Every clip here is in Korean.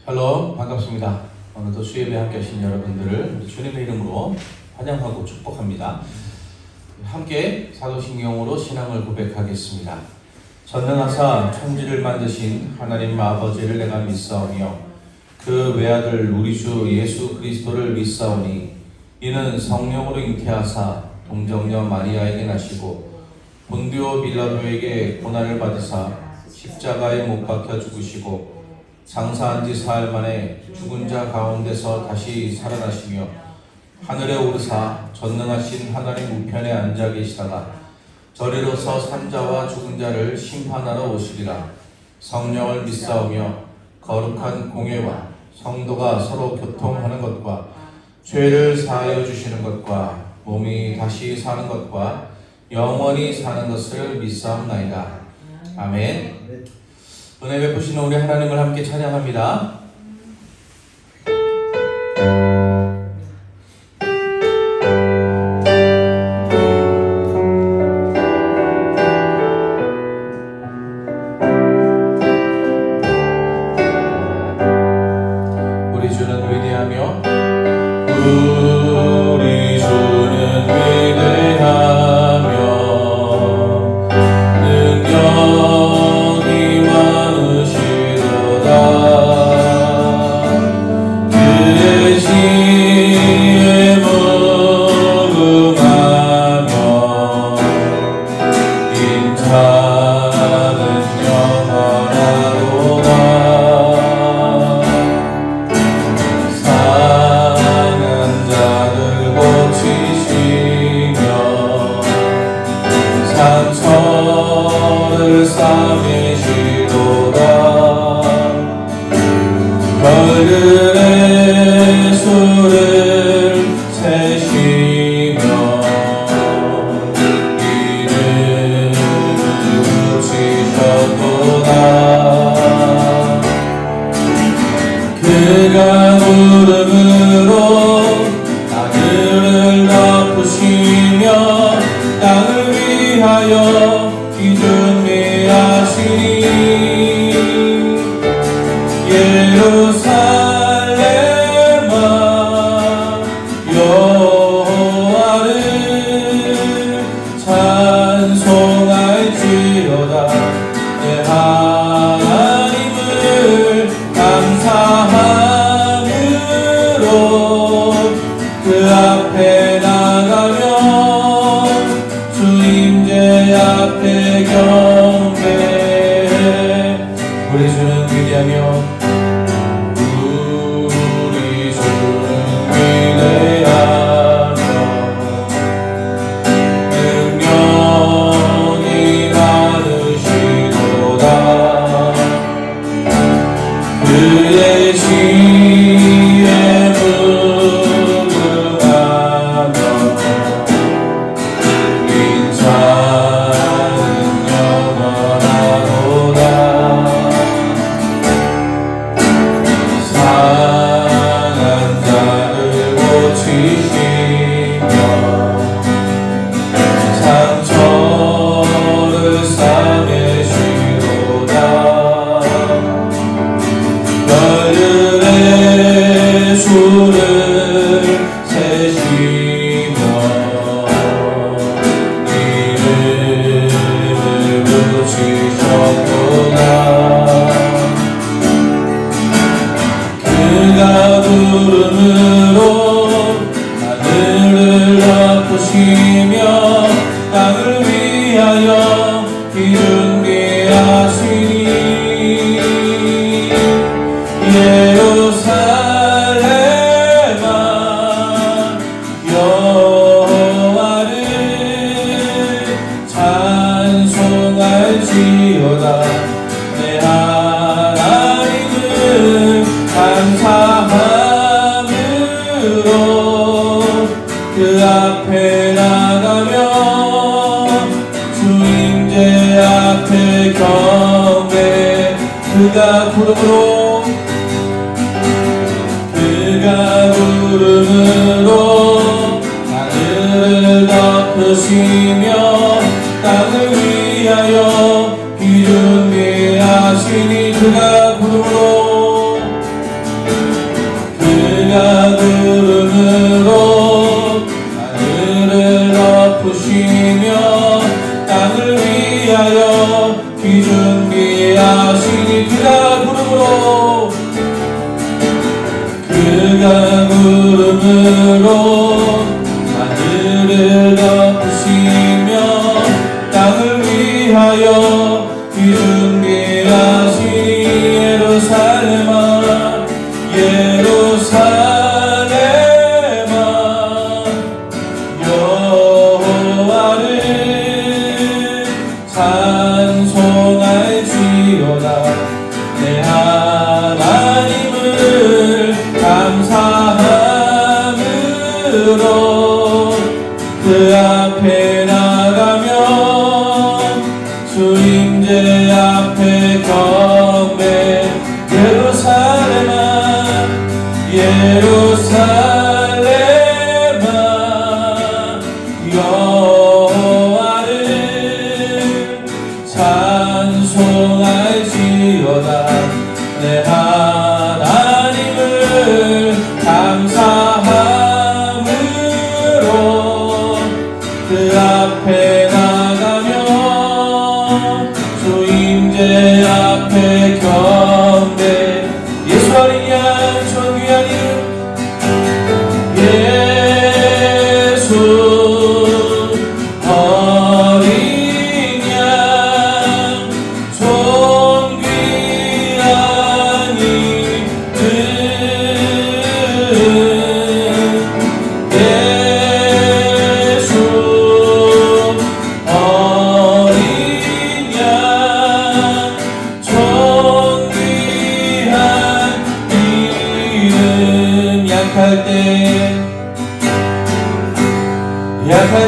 할로, 반갑습니다. 오늘도 수예배 함께 하신 여러분들을 주님의 이름으로 환영하고 축복합니다. 함께 사도신경으로 신앙을 고백하겠습니다. 전능하사 천지를 만드신 하나님 아버지를 내가 믿사오며 그 외아들 우리 주 예수 그리스도를 믿사오니 이는 성령으로 잉태하사 동정녀 마리아에게 나시고 본디오 빌라도에게 고난을 받으사 십자가에 못 박혀 죽으시고 장사한 지 사흘 만에 죽은 자 가운데서 다시 살아나시며 하늘에 오르사 전능하신 하나님 우편에 앉아 계시다가 저리로서 산자와 죽은 자를 심판하러 오시리라. 성령을 믿사오며 거룩한 공회와 성도가 서로 교통하는 것과 죄를 사하여 주시는 것과 몸이 다시 사는 것과 영원히 사는 것을 믿사옵나이다. 아멘. 은혜 베푸시는 우리 하나님을 함께 찬양합니다. 우리 주는 위대하며 우리 주는 위대하며 능력이 많으시도다. 그의 지혜에 무궁하며 인자는 영원하도다. 상한 자들 고치시며 상처를 싸매시도다. 별들의 수를 세시며 이름을 붙이셨도다. 그가 구름으로 하늘을 덮으시며 땅을 위하여 기준미하시니 예루살렘아 여호와를 찬송할지어다. 내 하나님을 감사함으로 그 앞에 나가며 주님제 앞에 경배해. 우리 주는 위대하며 우리 주는 위대하며 능력이 많으시도다. 그의 지혜에 무궁하며 인자는 영원하도다. 상한 자를 고치시며 상처를 싸매시도다. 별들의 수를 세시며 이름을 붙이셨도다. 그가 구름으로 하늘을 덮으시며 땅을 위하여 기준미하시니 예루살렘아 여호와를 찬송할지어다. 내 하나님을 감사함으로 그 앞에 나가며 주님제 앞에 경배. 그가 구름으로 하늘을 덮으시며 땅을 위하여 기준미하시니 그가 구름으로 구름으로 하늘을 덮으시며 땅을 위하여 준비하신 예루살렘아 예루살렘아 여호와를 찬송할지어다 내 하나님을 감사함으로 그 앞에 나가며 주임제 앞에 경배 예루살렘아 예루살렘아 여호와를 찬송할지어다 내 하나님을 감사함으로 그 앞에 나가며 주임제 앞에 경배 예수 어린 양 전 귀한 이름 예수 어린 양 전 귀한 이름 예수 어린 양 전 귀한 이름 약할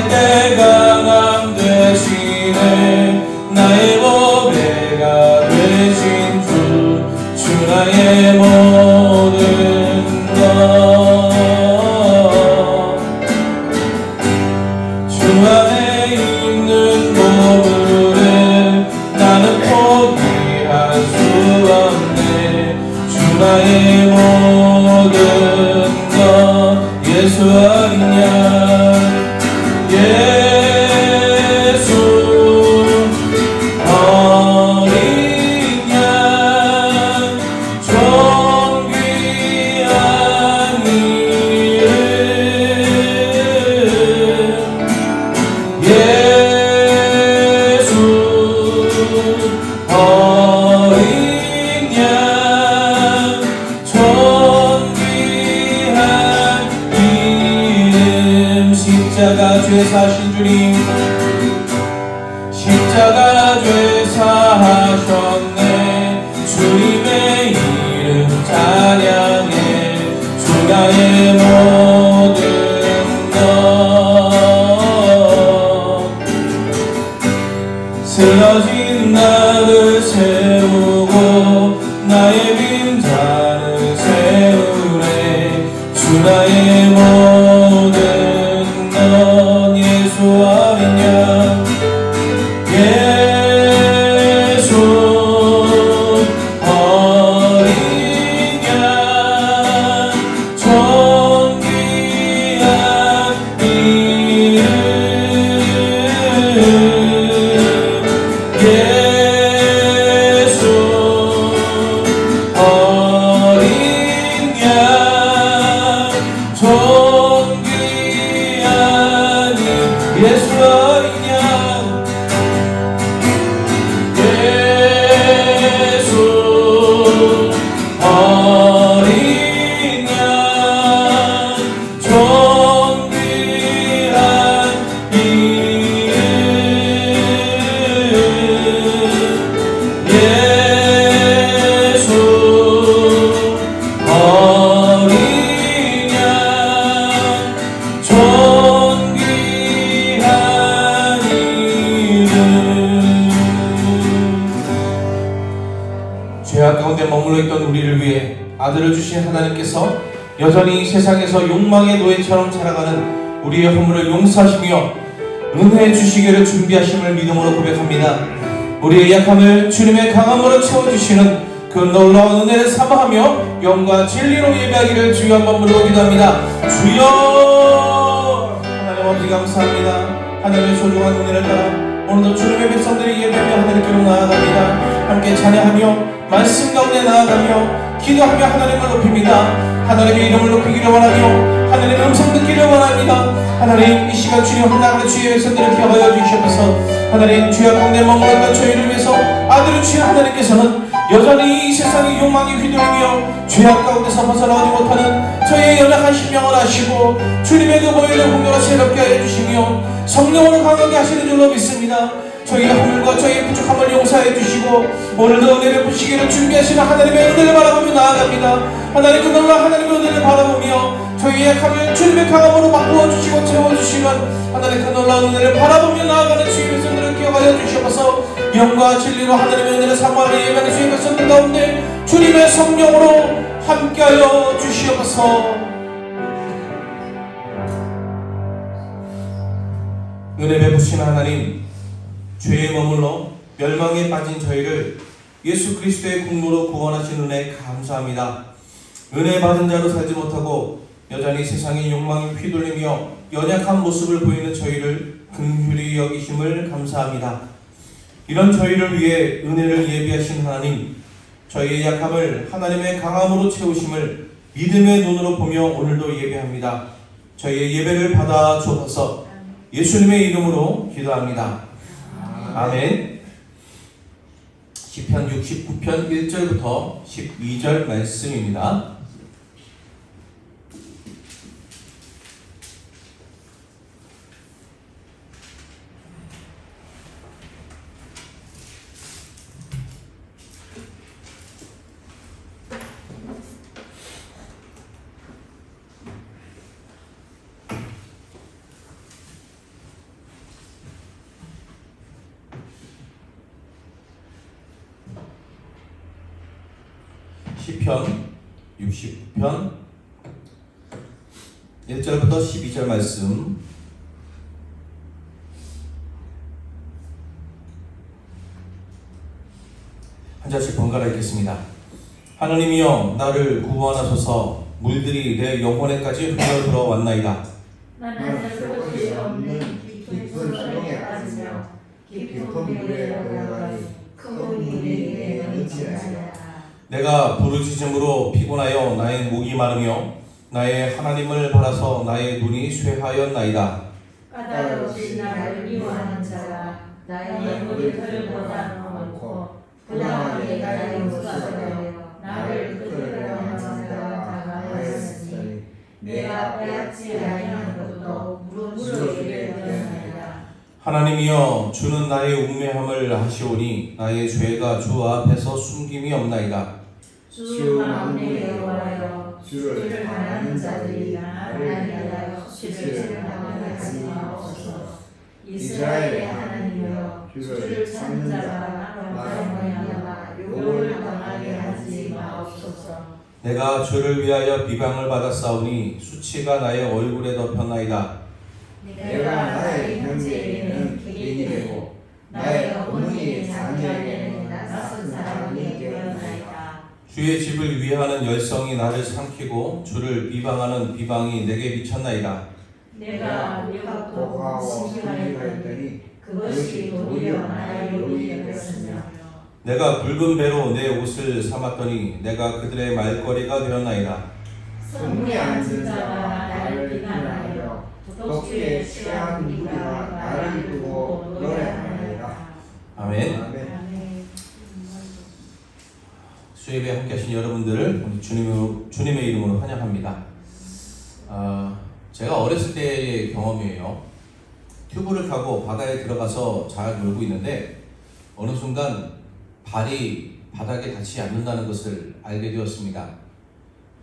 때 강함 되시네 나의 보배가 되신 주 나의 모든 것 주 안에 있는 보물을 나는 포기할 수 없네 주 나의 모든 것 예수 어린 양 예수 어린 양 전 귀한 이름 예수 어린 양 전 귀한 이름 십자가 죄 사신 주님 십자가 죄 사하셨네 주님의 이름 찬양해 주 나의 모든 것 쓰러진 나를 세우고 나의 빈잔을 세우네 주 나의 모든 것 예수 어린 양 예수 어린 양 전 귀한 이름 예수 어린 양 전 귀한 이름 예수 어린 양 예수 어린 양 전 귀한 이름 예수 어린 양 전 귀한 이름 죄악 가운데 머물러 있던 우리를 위해 아들을 주신 하나님께서 여전히 세상에서 욕망의 노예처럼 살아가는 우리의 허물을 용서하시며 은혜 주시기를 준비하심을 믿음으로 고백합니다. 우리의 약함을 주님의 강함으로 채워주시는 그 놀라운 은혜를 사모하며 영과 진리로 예배하기를 주여 한번 부르고 기도합니다. 주여 하나님 아버지 감사합니다. 하나님의 소중한 은혜를 따라 오늘도 주님의 백성들이 예배하며 하나님께로 나아갑니다. 함께 찬양하며 말씀 가운데 나아가며 기도하며 하나님을 높입니다. 하나님의 이름을 높이기를 원하며 하나님의 음성 듣기를 원합니다. 하나님 이 시간 주님 하나님의 주의 백성들을 기억하여 주시옵소서. 하나님 주여 가운데 머물렀던 저희를 위해서 아들을 주신 하나님께서는 여전히 이 세상의 욕망이 휘둘리며 죄악 가운데서 벗어나오지 못하는 저희의 연약한 심령을 아시고 주님의 그 보혈을 공명을 새롭게 하여 주시며 성령으로 강하게 하시는 줄로 믿습니다. 저희의 허물과 저희의 부족함을 용서해 주시고 오늘도 은혜를 부시기를 준비하시는 하나님의 은혜를 바라보며 나아갑니다. 하나님 그 놀라운 하나님의 은혜를 바라보며 저희의 약함을 주님의 강함으로 바꾸어 주시고 채워주시는 하나님 그 놀라운 은혜를 바라보며 나아가는 주의 백성들을 기억하여 주시옵소서. 영과 진리로 하나님의 은혜를 사모하며 예배하는 주의 백성들 가운데 주님의 성령으로 함께하여 주시옵소서. 은혜 베푸신 하나님, 죄에 머물러 멸망에 빠진 저희를 예수 그리스도의 국무로 구원하신 은혜 감사합니다. 은혜 받은 자로 살지 못하고 여전히 세상의 욕망에 휘둘리며 연약한 모습을 보이는 저희를 긍휼히 여기심을 감사합니다. 이런 저희를 위해 은혜를 예비하신 하나님, 저희의 약함을 하나님의 강함으로 채우심을 믿음의 눈으로 보며 오늘도 예배합니다. 저희의 예배를 받아 주옵소서. 예수님의 이름으로 기도합니다. 아멘. 시편 69편 1절부터 12절 말씀입니다. 시편 69편 1절부터 12절 말씀. 한 절씩 번갈아 읽겠습니다. 하나님이여 나를 구원하소서. 물들이 내 영혼에까지 흘러 들어왔나이다. 나는 살 곳이 없는 깊은 수렁에 빠지며 깊은 물에 들어가니 큰 물이 내게 넘치나이다. 내가 부르짖음으로 피곤하여 나의 목이 마르며 나의 하나님을 바라서 나의 눈이 쇠하였나이다. 까다롭이 나를 미워하는 자가 나의 머리털을 걷어놓고 부당하게 나의 목소리로 나를 끌어내는 자가 다가왔으니 내가 빼앗지 아니하는 것도 무릎에 되었나이다. 하나님이여 주는 나의 웅매함을 하시오니 나의 죄가 주 앞에서 숨김이 없나이다. 주 만민의 여호와여 주를 당하는 자들이 나를 위하여 수치를 당하게 하지 마옵소서. 이스라엘의 하나님이여 주를 찾는 자가 말하며 욕을 당하게 하지 마옵소서. 내가 주를 위하여 비방을 받았사오니 수치가 나의 얼굴에 덮였나이다. 내가 나의 형제에게는 객이 되고 나의 어머니의 장자에게는 낯선 사람이 되었나이다. 주의 집을 위하는 열성이 나를 삼키고 주를 비방하는 비방이 내게 미쳤나이다. 내가 미혹하고 신기하였더니 그것이 도리어 나의 욕이 되었으며 내가 붉은 배로 내 옷을 삼았더니 내가 그들의 말거리가 되었나이다. 성문에 앉은 자가 나를 비난하여 독주에 취한 누구가 나를 두고 노래하나이다. 아멘. 수예배 함께 하신 여러분들을 우리 주님의 이름으로 환영합니다. 제가 어렸을 때의 경험이에요. 튜브를 타고 바다에 들어가서 잘 놀고 있는데 어느 순간 발이 바닥에 닿지 않는다는 것을 알게 되었습니다.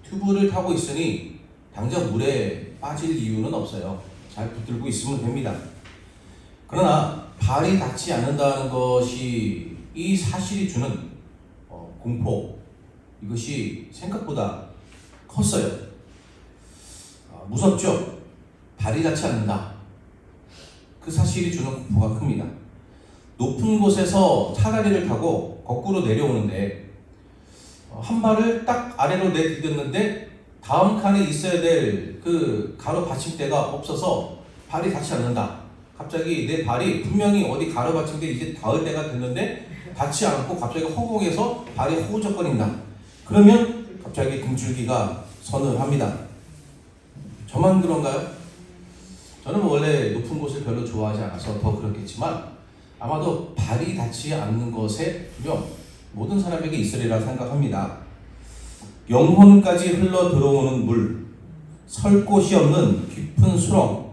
튜브를 타고 있으니 당장 물에 빠질 이유는 없어요. 잘 붙들고 있으면 됩니다. 그러나 발이 닿지 않는다는 것이 이 사실이 주는 공포, 이것이 생각보다 컸어요. 무섭죠? 발이 닿지 않는다. 그 사실이 주는 공포가 큽니다. 높은 곳에서 차라리를 타고 거꾸로 내려오는데 한 발을 딱 아래로 내딛었는데 다음 칸에 있어야 될 그 가로 받침대가 없어서 발이 닿지 않는다. 갑자기 내 발이 분명히 어디 가로받친 게 이제 닿을 때가 됐는데 닿지 않고 갑자기 허공에서 발이 허우적거린다. 그러면 갑자기 등줄기가 서늘합니다. 저만 그런가요? 저는 원래 높은 곳을 별로 좋아하지 않아서 더 그렇겠지만 아마도 발이 닿지 않는 것에 두려움, 모든 사람에게 있으리라 생각합니다. 영혼까지 흘러 들어오는 물, 설 곳이 없는 깊은 수렁.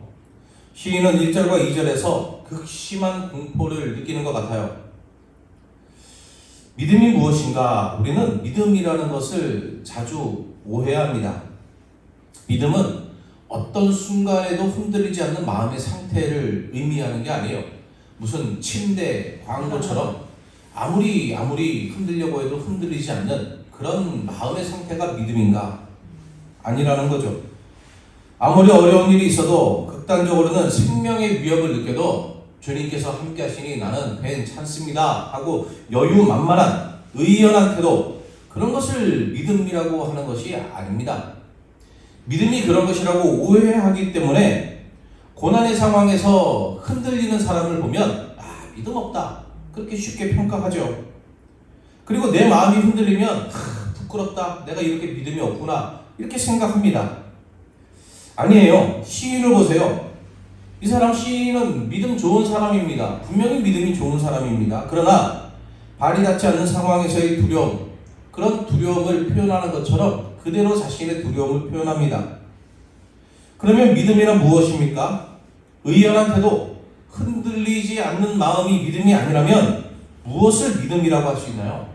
시인은 1절과 2절에서 극심한 공포를 느끼는 것 같아요. 믿음이 무엇인가? 우리는 믿음이라는 것을 자주 오해합니다. 믿음은 어떤 순간에도 흔들리지 않는 마음의 상태를 의미하는 게 아니에요. 무슨 침대 광고처럼 아무리 흔들려고 해도 흔들리지 않는 그런 마음의 상태가 믿음인가? 아니라는 거죠. 아무리 어려운 일이 있어도 극단적으로는 생명의 위협을 느껴도 주님께서 함께 하시니 나는 괜찮습니다 하고 여유만만한 의연한 태도, 그런 것을 믿음이라고 하는 것이 아닙니다. 믿음이 그런 것이라고 오해하기 때문에 고난의 상황에서 흔들리는 사람을 보면 믿음 없다 그렇게 쉽게 평가하죠. 그리고 내 마음이 흔들리면 부끄럽다, 내가 이렇게 믿음이 없구나 이렇게 생각합니다. 아니에요. 시인을 보세요. 이 사람 시인은 믿음 좋은 사람입니다. 분명히 믿음이 좋은 사람입니다. 그러나 발이 닿지 않는 상황에서의 두려움, 그런 두려움을 표현하는 것처럼 그대로 자신의 두려움을 표현합니다. 그러면 믿음이란 무엇입니까? 의연한 태도, 흔들리지 않는 마음이 믿음이 아니라면 무엇을 믿음이라고 할 수 있나요?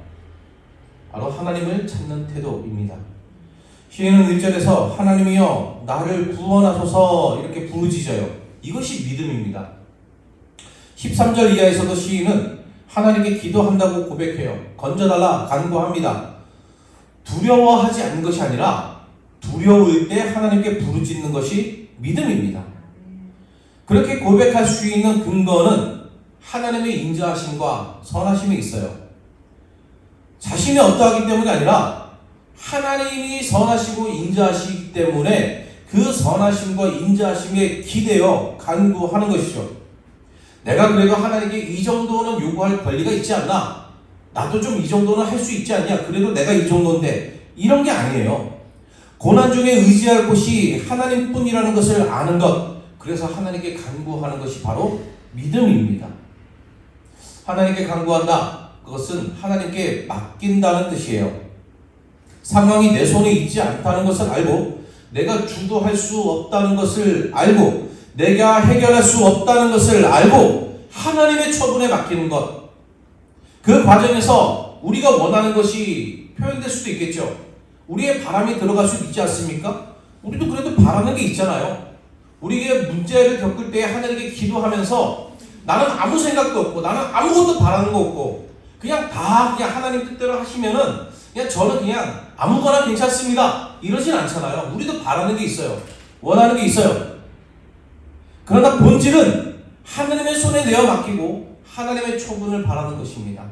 바로 하나님을 찾는 태도입니다. 시인은 1절에서 하나님이여 나를 구원하소서 이렇게 부르짖어요. 이것이 믿음입니다. 13절 이하에서도 시인은 하나님께 기도한다고 고백해요. 건져달라 간구합니다. 두려워하지 않는 것이 아니라 두려울 때 하나님께 부르짖는 것이 믿음입니다. 그렇게 고백할 수 있는 근거는 하나님의 인자하심과 선하심이 있어요. 자신이 어떠하기 때문이 아니라 하나님이 선하시고 인자하시기 때문에 그 선하심과 인자하심에 기대어 간구하는 것이죠. 내가 그래도 하나님께 이 정도는 요구할 권리가 있지 않나? 나도 좀 이 정도는 할 수 있지 않냐? 그래도 내가 이 정도인데, 이런 게 아니에요. 고난 중에 의지할 곳이 하나님뿐이라는 것을 아는 것, 그래서 하나님께 간구하는 것이 바로 믿음입니다. 하나님께 간구한다, 그것은 하나님께 맡긴다는 뜻이에요. 상황이 내 손에 있지 않다는 것을 알고, 내가 주도할 수 없다는 것을 알고, 내가 해결할 수 없다는 것을 알고 하나님의 처분에 맡기는 것, 그 과정에서 우리가 원하는 것이 표현될 수도 있겠죠. 우리의 바람이 들어갈 수 있지 않습니까? 우리도 그래도 바라는 게 있잖아요. 우리에게 문제를 겪을 때 하나님께 기도하면서 나는 아무 생각도 없고 나는 아무것도 바라는 거 없고 그냥 하나님 뜻대로 하시면은 그냥 저는 그냥 아무거나 괜찮습니다 이러진 않잖아요. 우리도 바라는 게 있어요. 원하는 게 있어요. 그러나 본질은 하나님의 손에 내어 맡기고 하나님의 처분을 바라는 것입니다.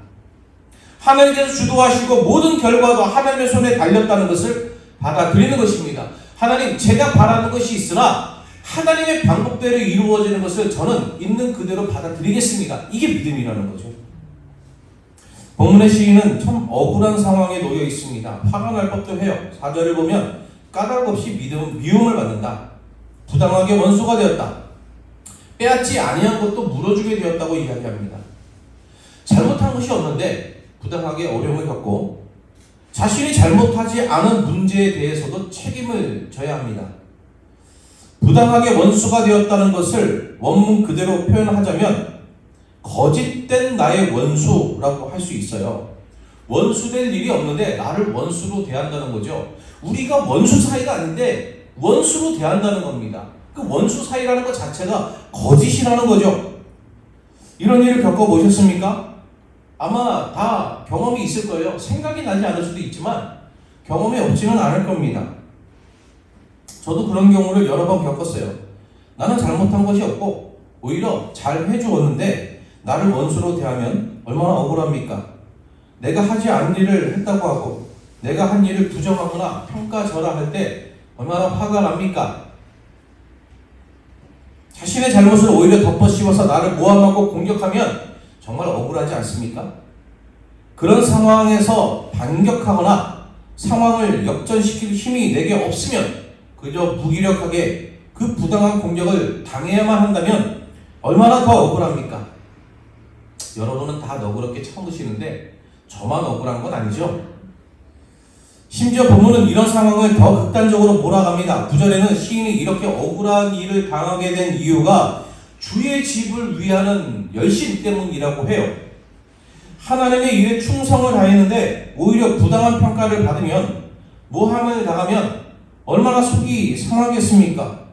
하나님께서 주도하시고 모든 결과도 하나님의 손에 달렸다는 것을 받아들이는 것입니다. 하나님, 제가 바라는 것이 있으나 하나님의 방법대로 이루어지는 것을 저는 있는 그대로 받아들이겠습니다. 이게 믿음이라는 거죠. 본문의 시인은 참 억울한 상황에 놓여 있습니다. 화가 날 법도 해요. 4절을 보면 까닭 없이 미움을 받는다. 부당하게 원수가 되었다. 빼앗지 아니한 것도 물어주게 되었다고 이야기합니다. 잘못한 것이 없는데 부당하게 어려움을 겪고 자신이 잘못하지 않은 문제에 대해서도 책임을 져야 합니다. 부당하게 원수가 되었다는 것을 원문 그대로 표현하자면 거짓된 나의 원수라고 할 수 있어요. 원수될 일이 없는데 나를 원수로 대한다는 거죠. 우리가 원수 사이가 아닌데 원수로 대한다는 겁니다. 그 원수 사이라는 것 자체가 거짓이라는 거죠. 이런 일을 겪어보셨습니까? 아마 다 경험이 있을 거예요. 생각이 나지 않을 수도 있지만 경험이 없지는 않을 겁니다. 저도 그런 경우를 여러 번 겪었어요. 나는 잘못한 것이 없고 오히려 잘 해주었는데 나를 원수로 대하면 얼마나 억울합니까? 내가 하지 않은 일을 했다고 하고 내가 한 일을 부정하거나 평가절하할 때 얼마나 화가 납니까? 자신의 잘못을 오히려 덮어씌워서 나를 모함하고 공격하면 정말 억울하지 않습니까? 그런 상황에서 반격하거나 상황을 역전시킬 힘이 내게 없으면 그저 무기력하게 그 부당한 공격을 당해야만 한다면 얼마나 더 억울합니까? 여러분은 다 너그럽게 참으시는데 저만 억울한 건 아니죠? 심지어 본문은 이런 상황을 더 극단적으로 몰아갑니다. 9절에는 시인이 이렇게 억울한 일을 당하게 된 이유가 주의 집을 위하는 열심 때문이라고 해요. 하나님의 일에 충성을 다했는데 오히려 부당한 평가를 받으면, 모함을 당하면 얼마나 속이 상하겠습니까?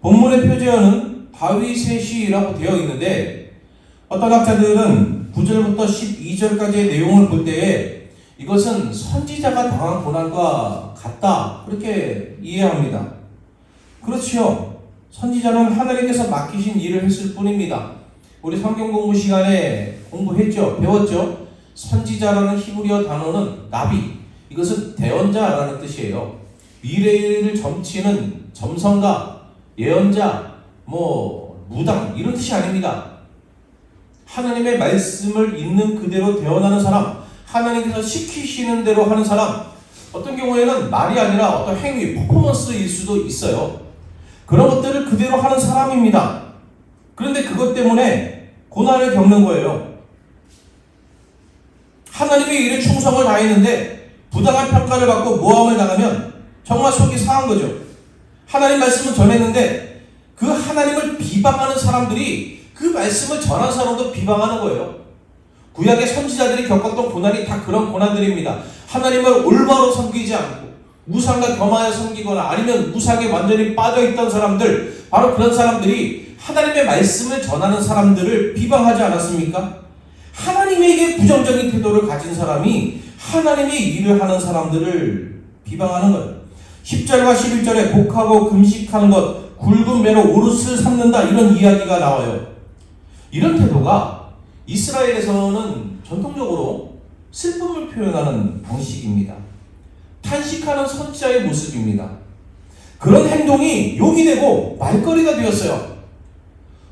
본문의 표제어는 다윗의 시라고 되어 있는데 어떤 학자들은 9절부터 12절까지의 내용을 볼 때에 이것은 선지자가 당한 고난과 같다, 그렇게 이해합니다. 그렇지요. 선지자는 하나님께서 맡기신 일을 했을 뿐입니다. 우리 성경 공부 시간에 공부했죠? 배웠죠? 선지자라는 히브리어 단어는 나비, 이것은 대언자라는 뜻이에요. 미래를 점치는 점성가, 예언자, 무당, 이런 뜻이 아닙니다. 하나님의 말씀을 있는 그대로 대언하는 사람, 하나님께서 시키시는 대로 하는 사람, 어떤 경우에는 말이 아니라 어떤 행위, 퍼포먼스일 수도 있어요. 그런 것들을 그대로 하는 사람입니다. 그런데 그것 때문에 고난을 겪는 거예요. 하나님의 일에 충성을 다했는데 부당한 평가를 받고 모함을 당하면 정말 속이 상한 거죠. 하나님 말씀을 전했는데 그 하나님을 비방하는 사람들이 그 말씀을 전한 사람도 비방하는 거예요. 구약의 선지자들이 겪었던 고난이 다 그런 고난들입니다. 하나님을 올바로 섬기지 않고 우상과 겸하여 섬기거나 아니면 우상에 완전히 빠져있던 사람들, 바로 그런 사람들이 하나님의 말씀을 전하는 사람들을 비방하지 않았습니까? 하나님에게 부정적인 태도를 가진 사람이 하나님의 일을 하는 사람들을 비방하는 거예요. 10절과 11절에 곡하고 금식하는 것, 굵은 배로 오롯을 삼는다, 이런 이야기가 나와요. 이런 태도가 이스라엘에서는 전통적으로 슬픔을 표현하는 방식입니다. 탄식하는 선지자의 모습입니다. 그런 행동이 욕이 되고 말거리가 되었어요.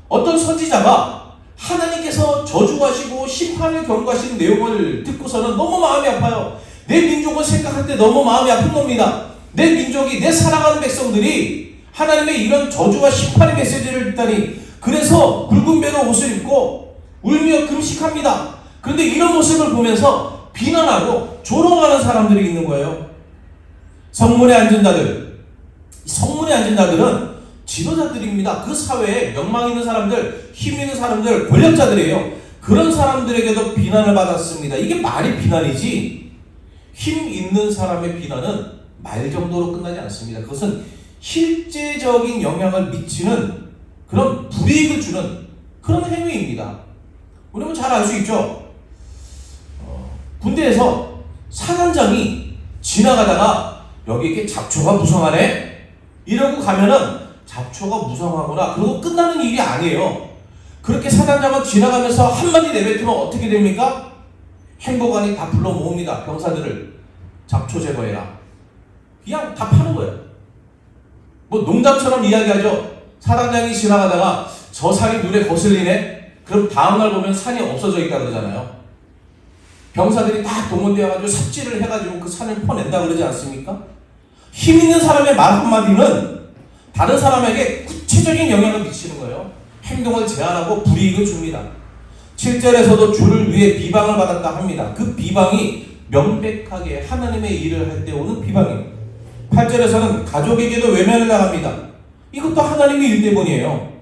어떤 선지자가 하나님께서 저주하시고 심판을 경고하시는 내용을 듣고서는 너무 마음이 아파요. 내 민족을 생각할 때 너무 마음이 아픈 겁니다. 내 민족이, 내 사랑하는 백성들이 하나님의 이런 저주와 심판의 메시지를 듣다니, 그래서 굵은 배로 옷을 입고 울며 금식합니다. 그런데 이런 모습을 보면서 비난하고 조롱하는 사람들이 있는 거예요. 성문에 앉은 자들은 지도자들입니다. 그 사회에 명망 있는 사람들, 힘 있는 사람들, 권력자들이에요. 그런 사람들에게도 비난을 받았습니다. 이게 말이 비난이지, 힘 있는 사람의 비난은 말 정도로 끝나지 않습니다. 그것은 실제적인 영향을 미치는 그런 불이익을 주는 그런 행위입니다. 우리는 잘 알 수 있죠. 군대에서 사단장이 지나가다가 여기 이렇게 잡초가 무성하네, 이러고 가면은 잡초가 무성하구나, 그러고 끝나는 일이 아니에요. 그렇게 사단장은 지나가면서 한마디 내뱉으면 어떻게 됩니까? 행보관이 다 불러 모읍니다. 병사들을 잡초 제거해라. 그냥 다 파는 거예요. 농담처럼 이야기하죠. 사단장이 지나가다가 저 산이 눈에 거슬리네? 그럼 다음날 보면 산이 없어져 있다 그러잖아요. 병사들이 다 동원되어가지고 삽질을 해가지고 그 산을 퍼낸다 그러지 않습니까? 힘 있는 사람의 말 한마디는 다른 사람에게 구체적인 영향을 미치는 거예요. 행동을 제한하고 불이익을 줍니다. 7절에서도 주를 위해 비방을 받았다 합니다. 그 비방이 명백하게 하나님의 일을 할 때 오는 비방입니다. 8절에서는 가족에게도 외면을 당합니다. 이것도 하나님의 일 때문이에요.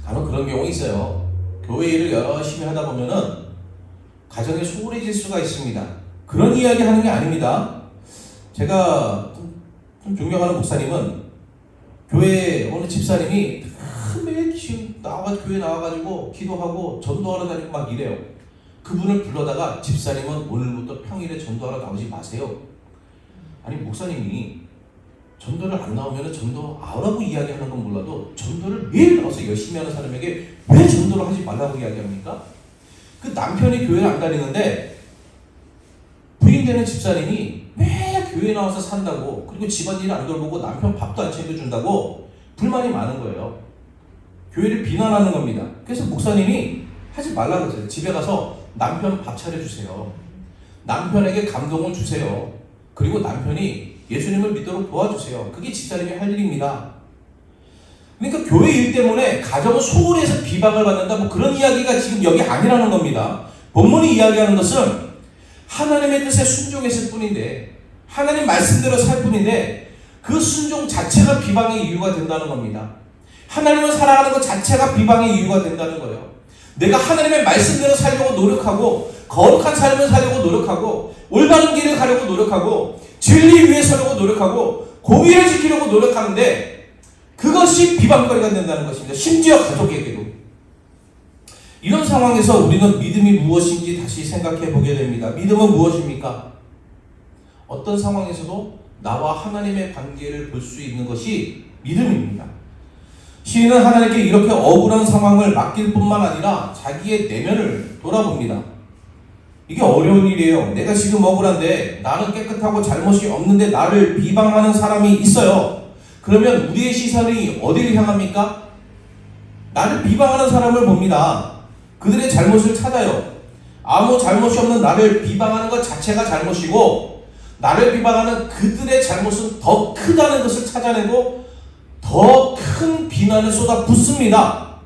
간혹 그런 경우 있어요. 교회 일을 열심히 하다 보면은 가정에 소홀해질 수가 있습니다. 그런 이야기 하는 게 아닙니다. 제가 좀 존경하는 목사님은 교회 어느 집사님이 매일 지금 교회 나와가지고 기도하고 전도하러 다니고 막 이래요. 그분을 불러다가 집사님은 오늘부터 평일에 전도하러 나오지 마세요. 아니, 목사님이 전도를 안 나오면 전도 아우라고 이야기하는 건 몰라도 전도를 매일 나와서 열심히 하는 사람에게 왜 전도를 하지 말라고 이야기합니까? 그 남편이 교회를 안 다니는데 부인되는 집사님이 매일 교회 나와서 산다고, 그리고 집안일 안 돌보고 남편 밥도 안 챙겨준다고 불만이 많은 거예요. 교회를 비난하는 겁니다. 그래서 목사님이 하지 말라고 그러세요. 집에 가서 남편 밥 차려주세요. 남편에게 감동을 주세요. 그리고 남편이 예수님을 믿도록 도와주세요. 그게 집사님이 할 일입니다. 그러니까 교회 일 때문에 가정을 소홀해서 비방을 받는다, 뭐 그런 이야기가 지금 여기 아니라는 겁니다. 본문이 이야기하는 것은 하나님의 뜻에 순종했을 뿐인데, 하나님 말씀대로 살 뿐인데 그 순종 자체가 비방의 이유가 된다는 겁니다. 하나님을 사랑하는 것 자체가 비방의 이유가 된다는 거예요. 내가 하나님의 말씀대로 살려고 노력하고, 거룩한 삶을 살려고 노력하고, 올바른 길을 가려고 노력하고, 진리 위에 서려고 노력하고, 공의를 지키려고 노력하는데 그것이 비방거리가 된다는 것입니다. 심지어 가족에게도. 이런 상황에서 우리는 믿음이 무엇인지 다시 생각해 보게 됩니다. 믿음은 무엇입니까? 어떤 상황에서도 나와 하나님의 관계를 볼 수 있는 것이 믿음입니다. 시인은 하나님께 이렇게 억울한 상황을 맡길 뿐만 아니라 자기의 내면을 돌아봅니다. 이게 어려운 일이에요. 내가 지금 억울한데, 나는 깨끗하고 잘못이 없는데 나를 비방하는 사람이 있어요. 그러면 우리의 시선이 어디를 향합니까? 나를 비방하는 사람을 봅니다. 그들의 잘못을 찾아요. 아무 잘못이 없는 나를 비방하는 것 자체가 잘못이고, 나를 비방하는 그들의 잘못은 더 크다는 것을 찾아내고 더 큰 비난을 쏟아붓습니다.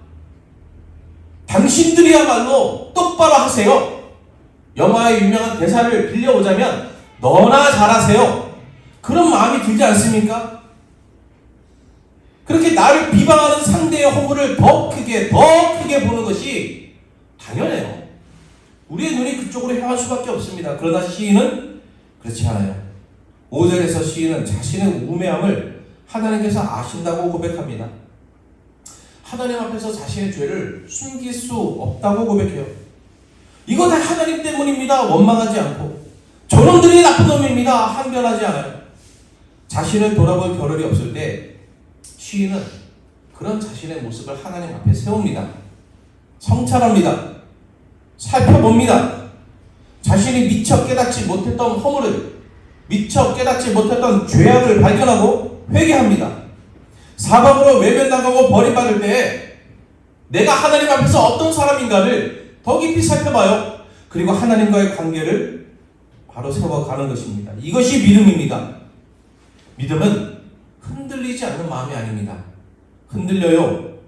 당신들이야말로 똑바로 하세요. 영화의 유명한 대사를 빌려오자면 너나 잘하세요. 그런 마음이 들지 않습니까? 그렇게 나를 비방하는 상대의 허물을 더 크게 보는 것이 당연해요. 우리의 눈이 그쪽으로 향할 수밖에 없습니다. 그러나 시인은 그렇지 않아요. 5절에서 시인은 자신의 우매함을 하나님께서 아신다고 고백합니다. 하나님 앞에서 자신의 죄를 숨길 수 없다고 고백해요. 이거 다 하나님 때문입니다. 원망하지 않고. 저놈들이 나쁜 놈입니다. 항변하지 않아요. 자신을 돌아볼 겨를이 없을 때 시인은 그런 자신의 모습을 하나님 앞에 세웁니다. 성찰합니다. 살펴봅니다. 자신이 미처 깨닫지 못했던 허물을, 미처 깨닫지 못했던 죄악을 발견하고 회개합니다. 사방으로 외면당하고 버림받을 때에 내가 하나님 앞에서 어떤 사람인가를 더 깊이 살펴봐요. 그리고 하나님과의 관계를 바로 세워가는 것입니다. 이것이 믿음입니다. 믿음은 흔들리지 않는 마음이 아닙니다. 흔들려요.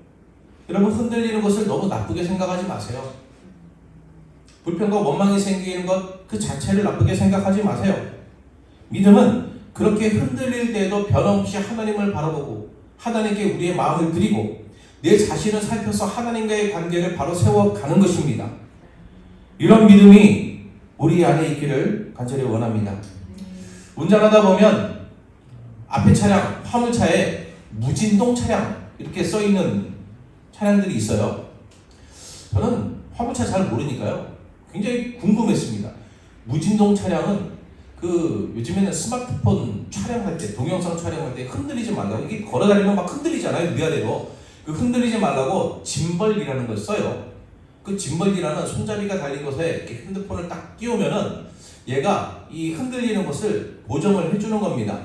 여러분, 흔들리는 것을 너무 나쁘게 생각하지 마세요. 불평과 원망이 생기는 것 그 자체를 나쁘게 생각하지 마세요. 믿음은 그렇게 흔들릴 때에도 변함없이 하나님을 바라보고 하나님께 우리의 마음을 드리고 내 자신을 살펴서 하나님과의 관계를 바로 세워가는 것입니다. 이런 믿음이 우리 안에 있기를 간절히 원합니다. 운전하다 보면 앞에 차량, 화물차에 무진동 차량 이렇게 써있는 차량들이 있어요. 저는 화물차 잘 모르니까요, 굉장히 궁금했습니다. 무진동 차량은 요즘에는 스마트폰 촬영할 때, 동영상 촬영할 때 흔들리지 말라고, 이게 걸어다니면 막 흔들리잖아요, 위아래로. 그 흔들리지 말라고 짐벌기라는 걸 써요. 그 짐벌기라는 손잡이가 달린 것에 이렇게 핸드폰을 딱 끼우면은 얘가 이 흔들리는 것을 보정을 해주는 겁니다.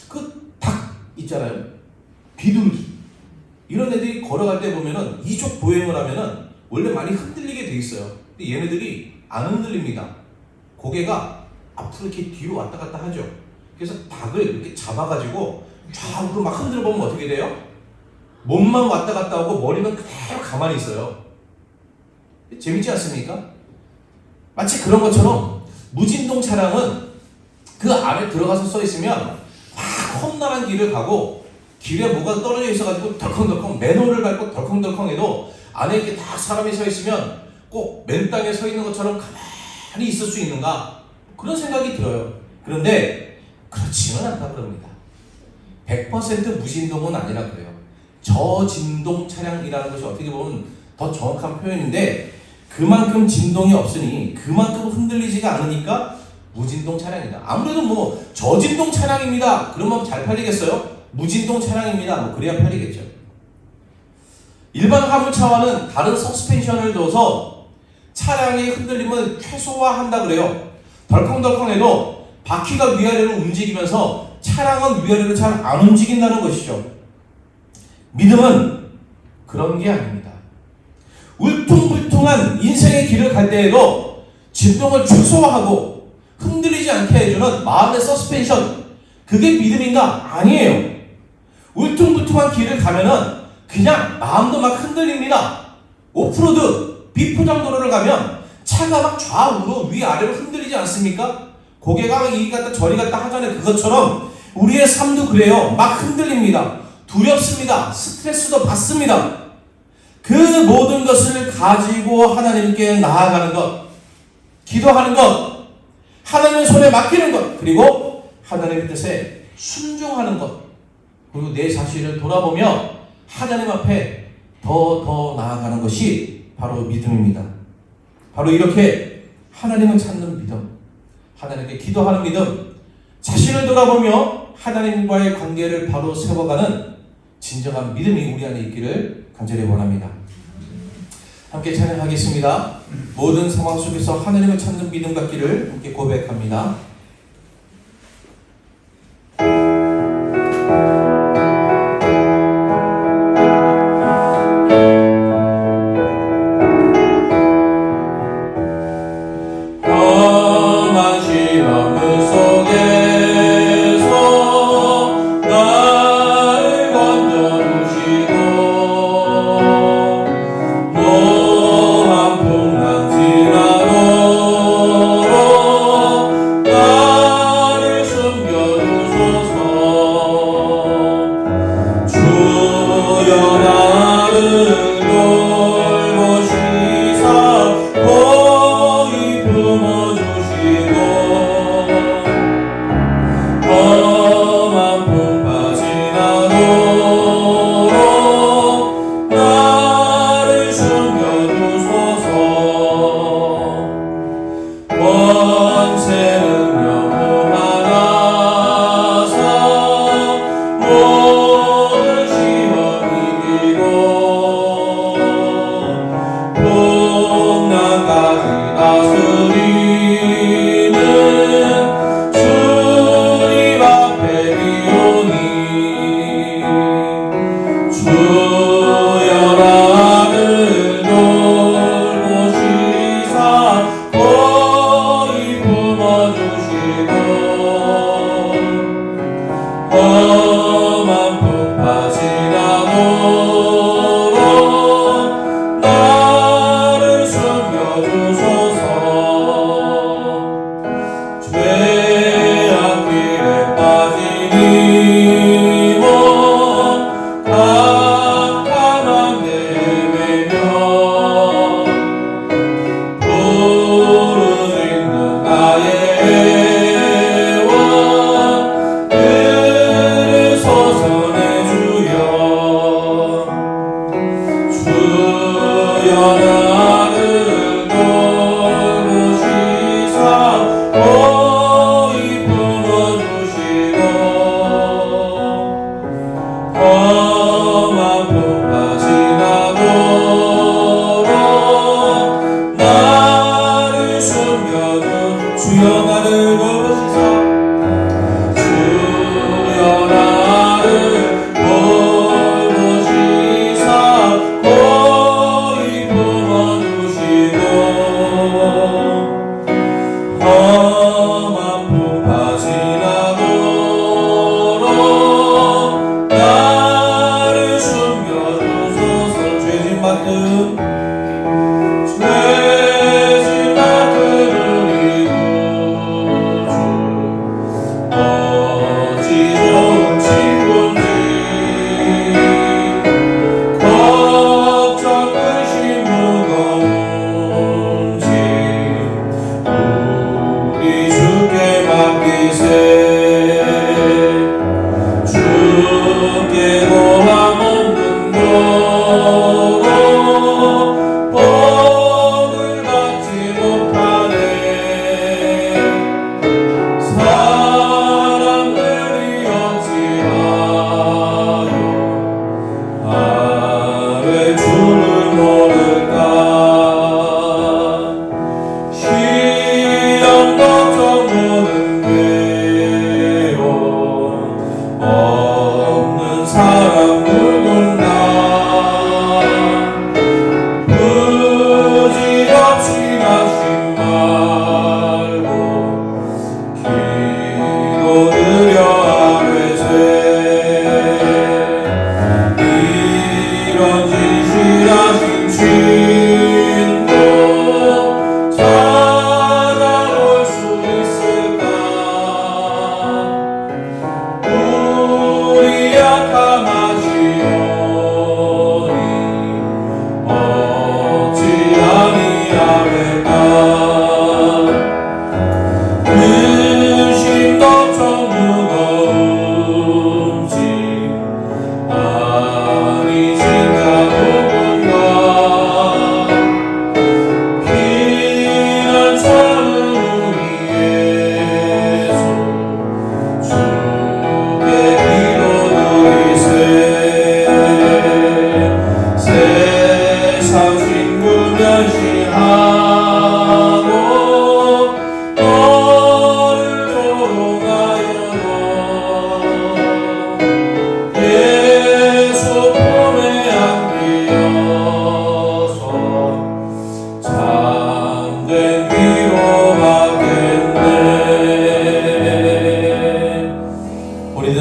그 닭 있잖아요, 비둘기. 이런 애들이 걸어갈 때 보면은 이쪽 보행을 하면은 원래 많이 흔들리게 돼 있어요. 근데 얘네들이 안 흔들립니다. 고개가 앞으로 이렇게 뒤로 왔다 갔다 하죠. 그래서 닭을 이렇게 잡아가지고 좌우로 막 흔들어 보면 어떻게 돼요? 몸만 왔다 갔다 하고 머리는 그대로 가만히 있어요. 재밌지 않습니까? 마치 그런 것처럼 무진동 차량은 그 안에 들어가서 서 있으면 막 험난한 길을 가고, 길에 뭐가 떨어져 있어가지고 덜컹덜컹 맨홀을 밟고 덜컹덜컹해도 안에 이렇게 딱 사람이 서 있으면 꼭 맨 땅에 서 있는 것처럼 가만히 있을 수 있는가, 그런 생각이 들어요. 그런데 그렇지는 않다 그럽니다. 100% 무진동은 아니라 그래요. 저진동 차량이라는 것이 어떻게 보면 더 정확한 표현인데, 그만큼 진동이 없으니, 그만큼 흔들리지가 않으니까 무진동 차량이다. 아무래도 뭐 저진동 차량입니다 그러면 잘 팔리겠어요? 무진동 차량입니다, 뭐 그래야 팔리겠죠. 일반 화물차와는 다른 서스펜션을 둬서 차량의 흔들림을 최소화한다 그래요. 덜컹덜컹해도 바퀴가 위아래로 움직이면서 차량은 위아래로 잘 안 움직인다는 것이죠. 믿음은 그런 게 아닙니다. 울퉁불퉁한 인생의 길을 갈 때에도 진동을 최소화하고 흔들리지 않게 해주는 마음의 서스펜션, 그게 믿음인가? 아니에요. 울퉁불퉁한 길을 가면은 그냥 마음도 막 흔들립니다. 오프로드, 비포장도로를 가면 차가 막 좌우로 위아래로 흔들리지 않습니까? 고개가 이리 갔다 저리 갔다 하잖아요. 그것처럼 우리의 삶도 그래요. 막 흔들립니다. 두렵습니다. 스트레스도 받습니다. 그 모든 것을 가지고 하나님께 나아가는 것, 기도하는 것, 하나님의 손에 맡기는 것, 그리고 하나님의 뜻에 순종하는 것, 그리고 내 자신을 돌아보며 하나님 앞에 더 나아가는 것이 바로 믿음입니다. 바로 이렇게 하나님을 찾는 믿음, 하나님께 기도하는 믿음, 자신을 돌아보며 하나님과의 관계를 바로 세워가는 진정한 믿음이 우리 안에 있기를 간절히 원합니다. 함께 찬양하겠습니다. 모든 상황 속에서 하나님을 찾는 믿음 갖기를 함께 고백합니다. 나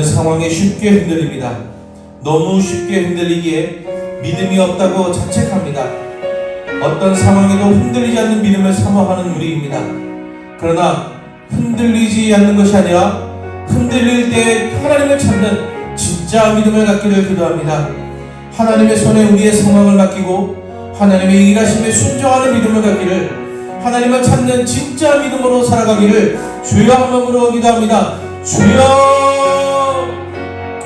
상황에 쉽게 흔들립니다. 너무 쉽게 흔들리기에 믿음이 없다고 자책합니다. 어떤 상황에도 흔들리지 않는 믿음을 사모하는 우리입니다. 그러나 흔들리지 않는 것이 아니라 흔들릴 때 하나님을 찾는 진짜 믿음을 갖기를 기도합니다. 하나님의 손에 우리의 상황을 맡기고 하나님의 일하심에 순종하는 믿음을 갖기를, 하나님을 찾는 진짜 믿음으로 살아가기를 주여 한 마음으로 기도합니다. 주여!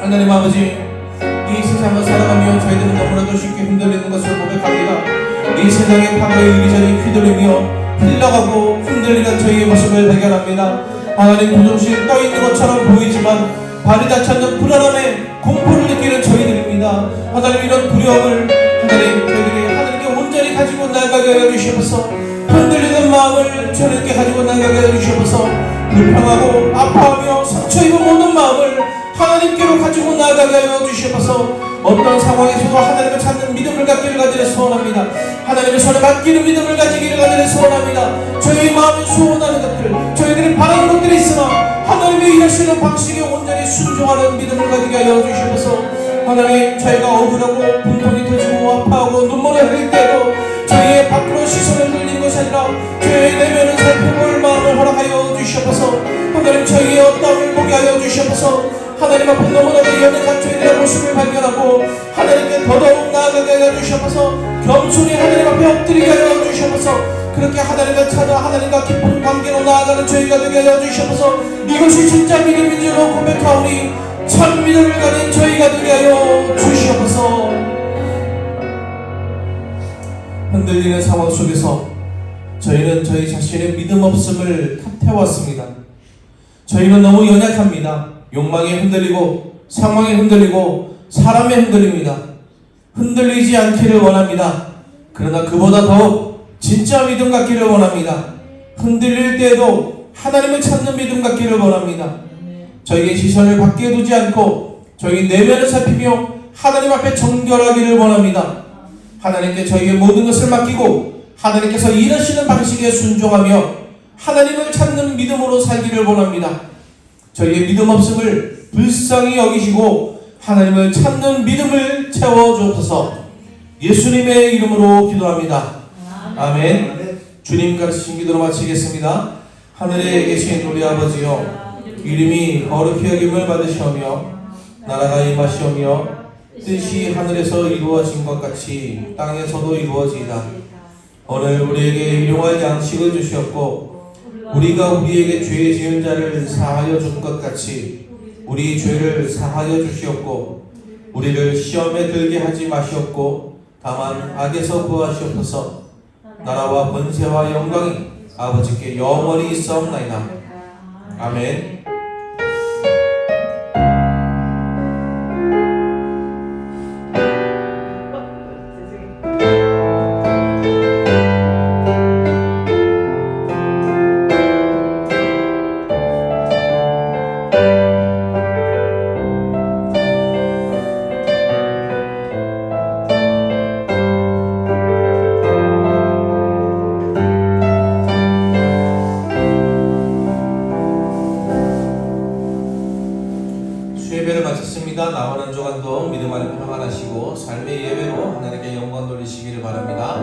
하나님 아버지, 이 세상을 살아가며 저희들은 너무나도 쉽게 흔들리는 것을 고백합니다. 이 세상의 파도에 이리저리 휘둘리며 흘러가고 흔들리는 저희의 모습을 발견합니다. 하나님, 조금씩 떠있는 것처럼 보이지만 발이 닿지 않는 불안함에 공포를 느끼는 저희들입니다. 하나님, 이런 두려움을 하나님, 저희들이 하나님께 온전히 가지고 나아가게 하여 주시옵소서. 흔들리는 마음을 주님께 가지고 나아가게 하여 주시옵소서. 불평하고 아파하며 상처 입은 모든 마음을 하나님께로 가지고 나아가게 하여 주시옵소서. 어떤 상황에서도 하나님을 찾는 믿음을 갖기를 가지를 소원합니다. 하나님의 손에 맡기는 믿음을 가지기를 가지를 소원합니다. 저희의 마음에 소원하는 것들, 저희들이 바라는 것들이 있으나 하나님의 일하시는 방식에 온전히 순종하는 믿음을 가지게 하여 주시옵소서. 하나님, 저희가 억울하고 분통이 터지고 아파하고 눈물을 흘릴 때도 저희의 밖으로 시선을 돌리는 것이 아니라 저희의 내면을 살펴볼 마음을 허락하여 주시옵소서. 하나님, 저희의 어떠함을 보게 하여 주시옵소서. 하나님 앞에 너무나도 연약한 저희들의 모습을 발견하고 하나님께 더더욱 나아가게 하여 주시옵소서. 겸손히 하나님 앞에 엎드리게 하여 주시옵소서. 그렇게 하나님을 찾아 하나님과 깊은 관계로 나아가는 저희가 되게 하여 주시옵소서. 이것이 진짜 믿음인 줄로 고백하오니 참 믿음을 가진 저희가 되게 하여 주시옵소서. 흔들리는 상황 속에서 저희는 저희 자신의 믿음 없음을 탓해왔습니다. 저희는 너무 연약합니다. 욕망에 흔들리고 상황에 흔들리고 사람에 흔들립니다. 흔들리지 않기를 원합니다. 그러나 그보다 더욱 진짜 믿음 갖기를 원합니다. 흔들릴 때에도 하나님을 찾는 믿음 갖기를 원합니다. 저희의 시선을 밖에 두지 않고 저희 내면을 살피며 하나님 앞에 정결하기를 원합니다. 하나님께 저희의 모든 것을 맡기고 하나님께서 일하시는 방식에 순종하며 하나님을 찾는 믿음으로 살기를 원합니다. 저희의 믿음 없음을 불쌍히 여기시고 하나님을 찾는 믿음을 채워주옵소서. 예수님의 이름으로 기도합니다. 아멘. 주님 가르치신 기도로 마치겠습니다. 하늘에 계신 우리 아버지여, 이름이 거룩히 여김을 받으시오며 나라가 임하시오며 뜻이 하늘에서 이루어진 것 같이 땅에서도 이루어지이다. 오늘 우리에게 일용할 양식을 주시옵고 우리가 우리에게 죄 지은 자를 사하여 준 것 같이 우리 죄를 사하여 주시옵고 우리를 시험에 들게 하지 마시옵고 다만 악에서 구하시옵소서. 나라와 권세와 영광이 아버지께 영원히 있사옵나이다. 아멘. 예배를 마쳤습니다. 남은 한 주간도 믿음 안에 평안하시고 삶의 예배로 하나님께 영광 돌리시기를 바랍니다.